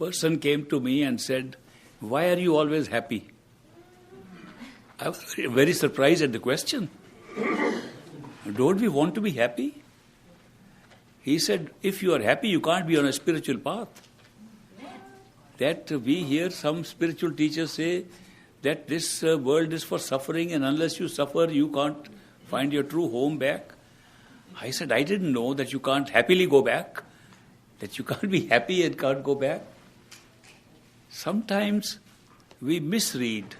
person came to me and said, "Why are you always happy?" I was very surprised at the question. Don't we want to be happy? He said, if you are happy, you can't be on a spiritual path. That we hear some spiritual teachers say that this world is for suffering, and unless you suffer, you can't find your true home back. I said, I didn't know that you can't happily go back, that you can't be happy and can't go back. Sometimes we misread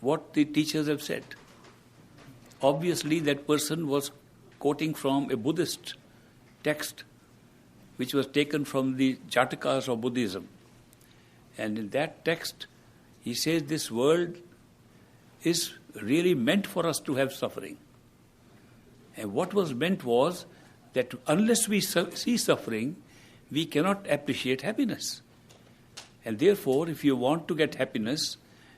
what the teachers have said. Obviously, that person was quoting from a Buddhist text, which was taken from the Jatakas of Buddhism. And in that text, he says this world is really meant for us to have suffering. And what was meant was that unless we see suffering, we cannot appreciate happiness. And therefore, if you want to get happiness,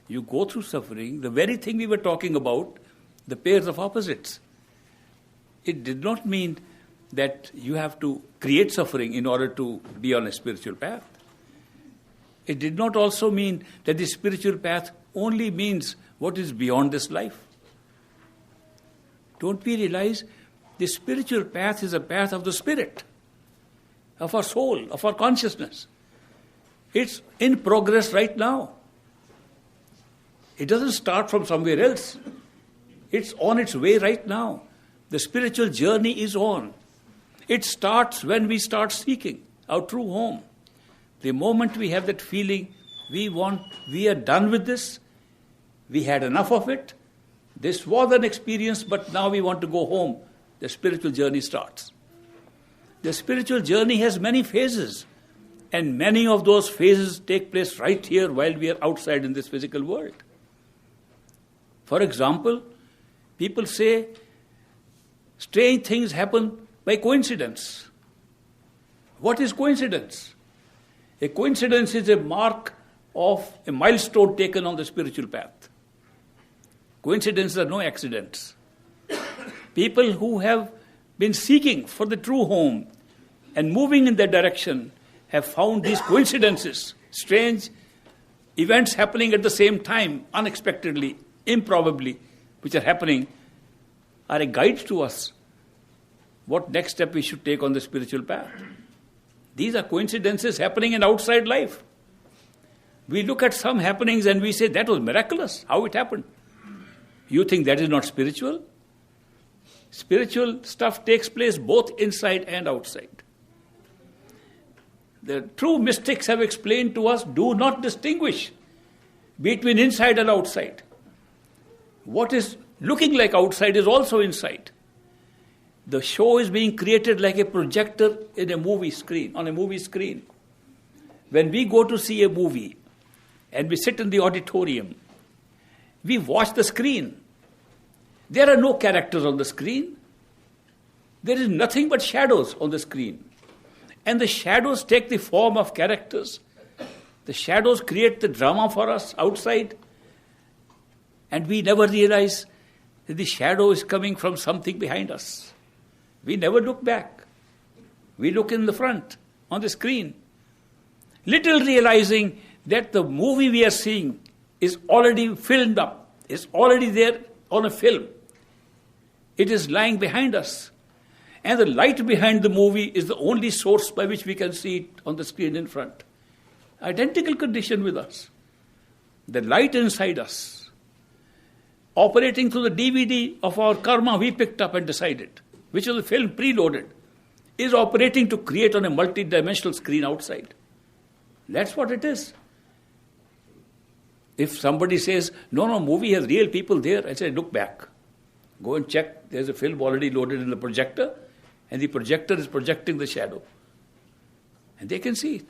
you go through suffering, the very thing we were talking about, the pairs of opposites. It did not mean that you have to create suffering in order to be on a spiritual path. It did not also mean that the spiritual path only means what is beyond this life. Don't we realize the spiritual path is a path of the spirit, of our soul, of our consciousness. It's in progress right now. It doesn't start from somewhere else. It's on its way right now. The spiritual journey is on. It starts when we start seeking our true home. The moment we have that feeling, we are done with this, we had enough of it, this was an experience, but now we want to go home, the spiritual journey starts. The spiritual journey has many phases, and many of those phases take place right here while we are outside in this physical world. For example, people say strange things happen by coincidence. What is coincidence? A coincidence is a mark of a milestone taken on the spiritual path. Coincidences are no accidents. People who have been seeking for the true home and moving in that direction have found these coincidences, strange events happening at the same time, unexpectedly, improbably, which are happening, are a guide to us what next step we should take on the spiritual path. These are coincidences happening in outside life. We look at some happenings and we say, that was miraculous, how it happened. You think that is not spiritual? Spiritual stuff takes place both inside and outside. The true mystics have explained to us, do not distinguish between inside and outside. What is looking like outside is also inside. The show is being created like a projector in a movie screen, on a movie screen. When we go to see a movie and we sit in the auditorium, we watch the screen. There are no characters on the screen. There is nothing but shadows on the screen. And the shadows take the form of characters. The shadows create the drama for us outside. And we never realize that the shadow is coming from something behind us. We never look back. We look in the front, on the screen. Little realizing that the movie we are seeing is already filmed up, is already there on a film. It is lying behind us. And the light behind the movie is the only source by which we can see it on the screen in front. Identical condition with us. The light inside us, operating through the DVD of our karma we picked up and decided, which was a film preloaded, is operating to create on a multi-dimensional screen outside. That's what it is. If somebody says, no, movie has real people there, I say, look back. Go and check, there's a film already loaded in the projector, and the projector is projecting the shadow. And they can see it.